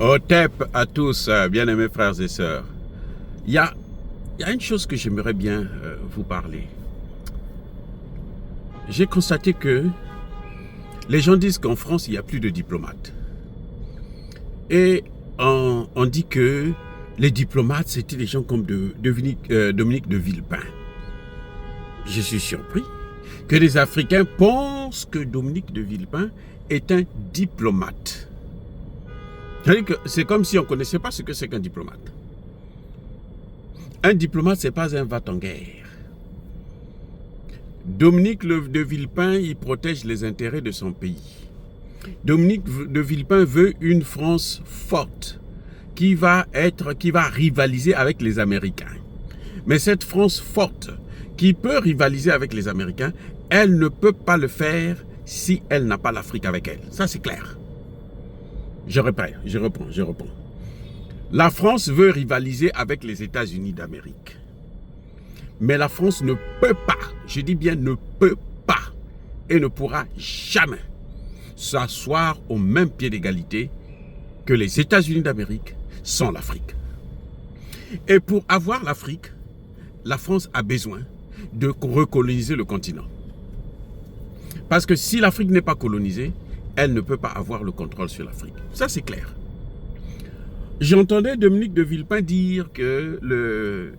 Otep à tous, bien-aimés frères et sœurs. Il y a une chose que j'aimerais bien vous parler. J'ai constaté que les gens disent qu'en France, il n'y a plus de diplomates. Et on dit que les diplomates, c'était des gens comme Dominique de Villepin. Je suis surpris que les Africains pensent que Dominique de Villepin est un diplomate. C'est comme si on ne connaissait pas ce que c'est qu'un diplomate. Un diplomate, ce n'est pas un va-t-en-guerre. Dominique de Villepin, il protège les intérêts de son pays. Dominique de Villepin veut une France forte qui va rivaliser avec les Américains. Mais cette France forte qui peut rivaliser avec les Américains, elle ne peut pas le faire si elle n'a pas l'Afrique avec elle. Ça, c'est clair. Je reprends. La France veut rivaliser avec les États-Unis d'Amérique. Mais la France ne peut pas, je dis bien ne peut pas, et ne pourra jamais s'asseoir au même pied d'égalité que les États-Unis d'Amérique sans l'Afrique. Et pour avoir l'Afrique, la France a besoin de recoloniser le continent. Parce que si l'Afrique n'est pas colonisée, elle ne peut pas avoir le contrôle sur l'Afrique. Ça, c'est clair. J'entendais Dominique de Villepin dire que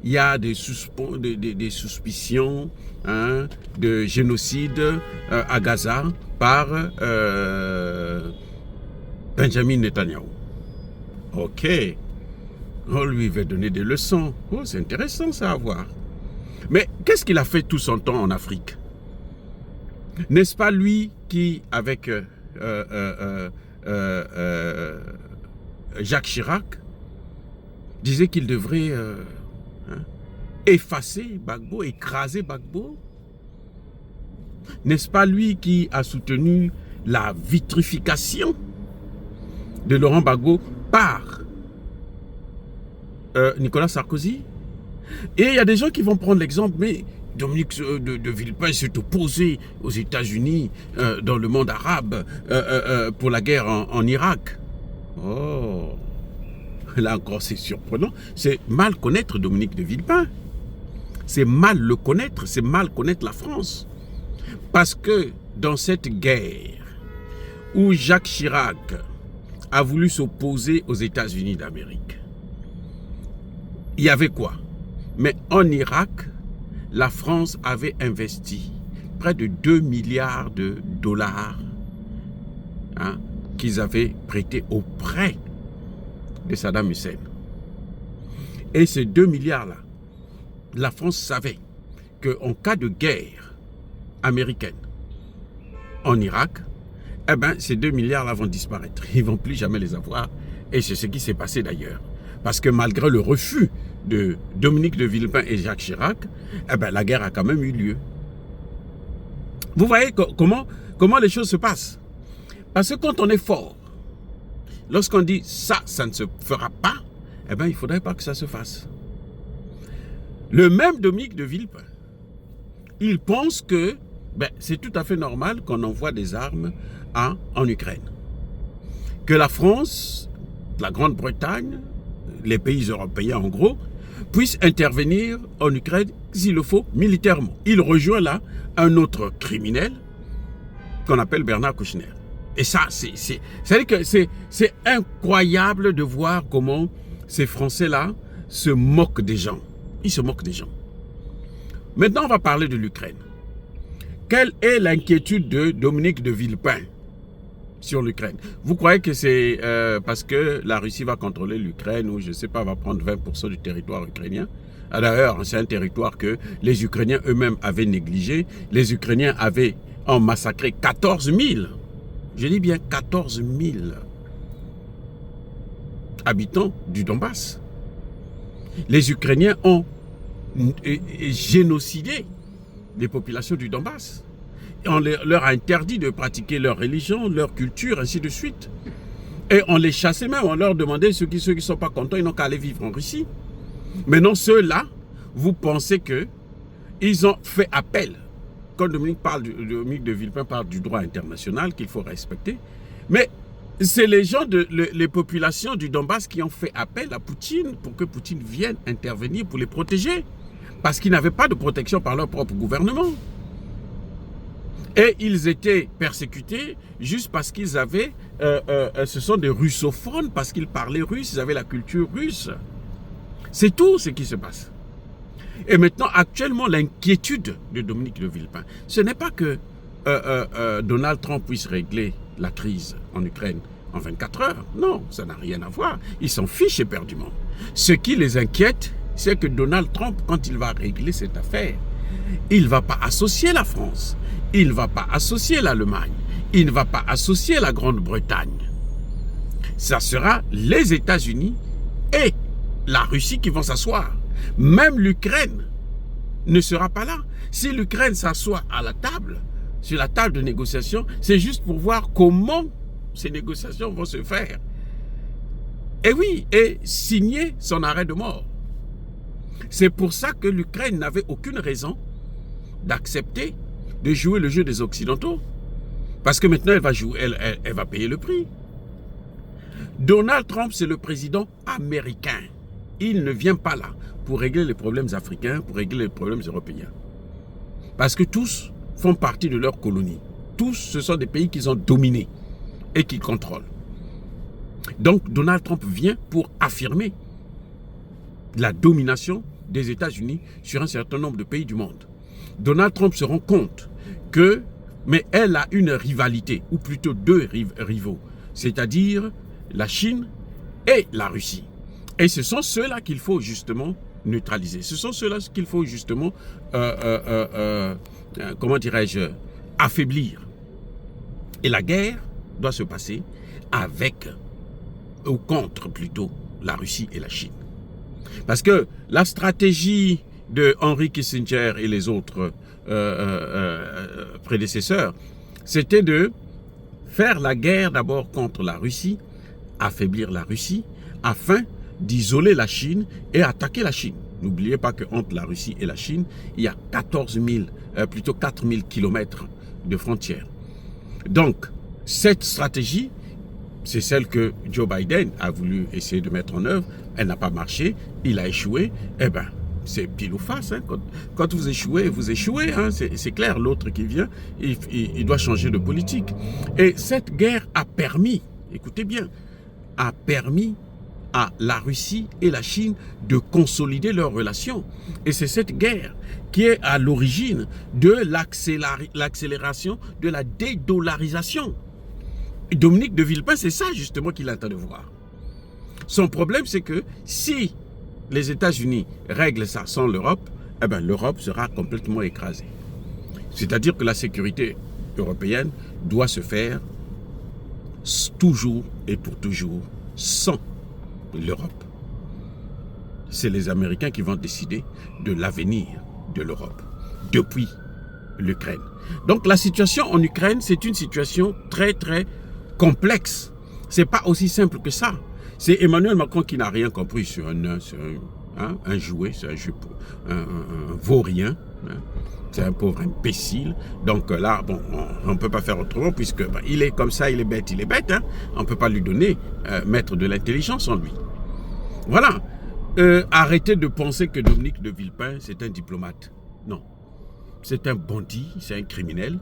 il y a des suspicions de génocide à Gaza par Benjamin Netanyahu. Ok. On lui va donner des leçons. Oh, c'est intéressant ça à voir. Mais qu'est-ce qu'il a fait tout son temps en Afrique? N'est-ce pas lui qui, avec Jacques Chirac, disait qu'il devrait effacer Gbagbo, écraser Gbagbo? N'est-ce pas lui qui a soutenu la vitrification de Laurent Gbagbo par Nicolas Sarkozy? Et il y a des gens qui vont prendre l'exemple, mais Dominique de Villepin s'est opposé aux États-Unis dans le monde arabe pour la guerre en Irak. Oh, là encore c'est surprenant. C'est mal connaître Dominique de Villepin. C'est mal le connaître, c'est mal connaître la France. Parce que dans cette guerre où Jacques Chirac a voulu s'opposer aux États-Unis d'Amérique, il y avait quoi? Mais en Irak, la France avait investi près de 2 milliards de dollars qu'ils avaient prêtés auprès de Saddam Hussein. Et ces 2 milliards-là, la France savait qu'en cas de guerre américaine en Irak, eh ben, ces 2 milliards-là vont disparaître. Ils ne vont plus jamais les avoir. Et c'est ce qui s'est passé d'ailleurs. Parce que malgré le refus de Dominique de Villepin et Jacques Chirac, eh ben, la guerre a quand même eu lieu. Vous voyez comment les choses se passent? Parce que quand on est fort, lorsqu'on dit ça ne se fera pas, eh ben, il ne faudrait pas que ça se fasse. Le même Dominique de Villepin, il pense que c'est tout à fait normal qu'on envoie des armes en Ukraine. Que la France, la Grande-Bretagne, les pays européens en gros, puissent intervenir en Ukraine s'il le faut militairement. Il rejoint là un autre criminel qu'on appelle Bernard Kouchner. Et ça, c'est-à-dire que c'est incroyable de voir comment ces Français-là se moquent des gens. Ils se moquent des gens. Maintenant, on va parler de l'Ukraine. Quelle est l'inquiétude de Dominique de Villepin sur l'Ukraine? Vous croyez que c'est parce que la Russie va contrôler l'Ukraine ou je ne sais pas, va prendre 20% du territoire ukrainien? D'ailleurs, c'est un territoire que les Ukrainiens eux-mêmes avaient négligé. Les Ukrainiens avaient massacré 14 000, je dis bien 14 000 habitants du Donbass. Les Ukrainiens ont génocidé les populations du Donbass. On leur a interdit de pratiquer leur religion, leur culture, ainsi de suite. Et on les chassait même, on leur demandait, ceux qui ne sont pas contents, ils n'ont qu'à aller vivre en Russie. Maintenant, ceux-là, vous pensez qu'ils ont fait appel. Quand Dominique de Villepin parle du droit international qu'il faut respecter, mais c'est les gens, les populations du Donbass qui ont fait appel à Poutine pour que Poutine vienne intervenir pour les protéger. Parce qu'ils n'avaient pas de protection par leur propre gouvernement. Et ils étaient persécutés juste parce qu'ils avaient, ce sont des russophones, parce qu'ils parlaient russe, ils avaient la culture russe. C'est tout ce qui se passe. Et maintenant, actuellement, l'inquiétude de Dominique de Villepin, ce n'est pas que Donald Trump puisse régler la crise en Ukraine en 24 heures. Non, ça n'a rien à voir. Ils s'en fichent éperdument. Ce qui les inquiète, c'est que Donald Trump, quand il va régler cette affaire, il ne va pas associer la France, il ne va pas associer l'Allemagne, il ne va pas associer la Grande-Bretagne. Ça sera les États-Unis et la Russie qui vont s'asseoir. Même l'Ukraine ne sera pas là. Si l'Ukraine s'assoit à la table, sur la table de négociation, c'est juste pour voir comment ces négociations vont se faire. Et oui, et signer son arrêt de mort. C'est pour ça que l'Ukraine n'avait aucune raison d'accepter de jouer le jeu des Occidentaux. Parce que maintenant, elle va payer le prix. Donald Trump, c'est le président américain. Il ne vient pas là pour régler les problèmes africains, pour régler les problèmes européens. Parce que tous font partie de leur colonie. Tous, ce sont des pays qu'ils ont dominés et qu'ils contrôlent. Donc, Donald Trump vient pour affirmer la domination des États-Unis sur un certain nombre de pays du monde. Donald Trump se rend compte que, mais elle a une rivalité, ou plutôt deux rivaux, c'est-à-dire la Chine et la Russie. Et ce sont ceux-là qu'il faut justement neutraliser. Ce sont ceux-là qu'il faut justement, comment dirais-je, affaiblir. Et la guerre doit se passer avec, ou contre plutôt, la Russie et la Chine. Parce que la stratégie de Henry Kissinger et les autres prédécesseurs, c'était de faire la guerre d'abord contre la Russie, affaiblir la Russie, afin d'isoler la Chine et attaquer la Chine. N'oubliez pas qu'entre la Russie et la Chine, il y a 4 000 kilomètres de frontières. Donc, cette stratégie, c'est celle que Joe Biden a voulu essayer de mettre en œuvre. Elle n'a pas marché, il a échoué. Eh bien, c'est pile ou face. Hein. Quand vous échouez, vous échouez. Hein. C'est clair, l'autre qui vient, il doit changer de politique. Et cette guerre a permis, écoutez bien, a permis à la Russie et la Chine de consolider leurs relations. Et c'est cette guerre qui est à l'origine de l'accélération de la dédollarisation. Dominique de Villepin, c'est ça justement qu'il attend de voir. Son problème, c'est que si les États-Unis règlent ça sans l'Europe, eh bien l'Europe sera complètement écrasée. C'est-à-dire que la sécurité européenne doit se faire toujours et pour toujours sans l'Europe. C'est les Américains qui vont décider de l'avenir de l'Europe depuis l'Ukraine. Donc la situation en Ukraine, c'est une situation très très complexe. C'est pas aussi simple que ça. C'est Emmanuel Macron qui n'a rien compris sur un jouet, c'est un vaurien. Hein. C'est un pauvre imbécile. Donc là, bon, on ne peut pas faire autrement puisque il est comme ça, il est bête. Hein. On ne peut pas lui donner, mettre de l'intelligence en lui. Voilà. Arrêtez de penser que Dominique de Villepin, c'est un diplomate. Non. C'est un bandit, c'est un criminel.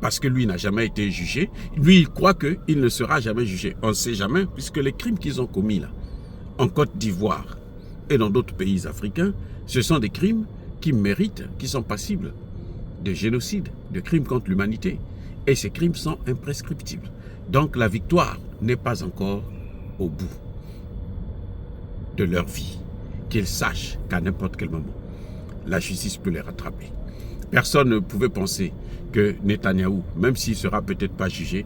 Parce que lui n'a jamais été jugé. Lui, il croit qu'il ne sera jamais jugé. On ne sait jamais, puisque les crimes qu'ils ont commis là, en Côte d'Ivoire et dans d'autres pays africains, ce sont des crimes qui méritent, qui sont passibles de génocide, de crimes contre l'humanité. Et ces crimes sont imprescriptibles. Donc la victoire n'est pas encore au bout de leur vie. Qu'ils sachent qu'à n'importe quel moment, la justice peut les rattraper. Personne ne pouvait penser que Netanyahou, même s'il ne sera peut-être pas jugé,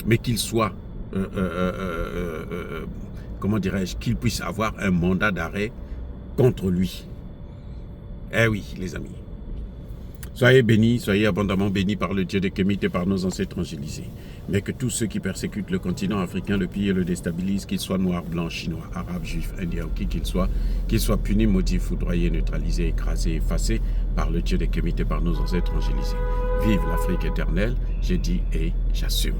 mais qu'il soit, comment dirais-je, qu'il puisse avoir un mandat d'arrêt contre lui. Eh oui, les amis. Soyez bénis, soyez abondamment bénis par le Dieu des Kémites et par nos ancêtres angélisés. Mais que tous ceux qui persécutent le continent africain, le pillent et le déstabilisent, qu'ils soient noirs, blancs, chinois, arabes, juifs, indiens ou qui qu'ils soient punis, maudits, foudroyés, neutralisés, écrasés, effacés par le Dieu des Kémites et par nos ancêtres angélisés. Vive l'Afrique éternelle, j'ai dit et j'assume.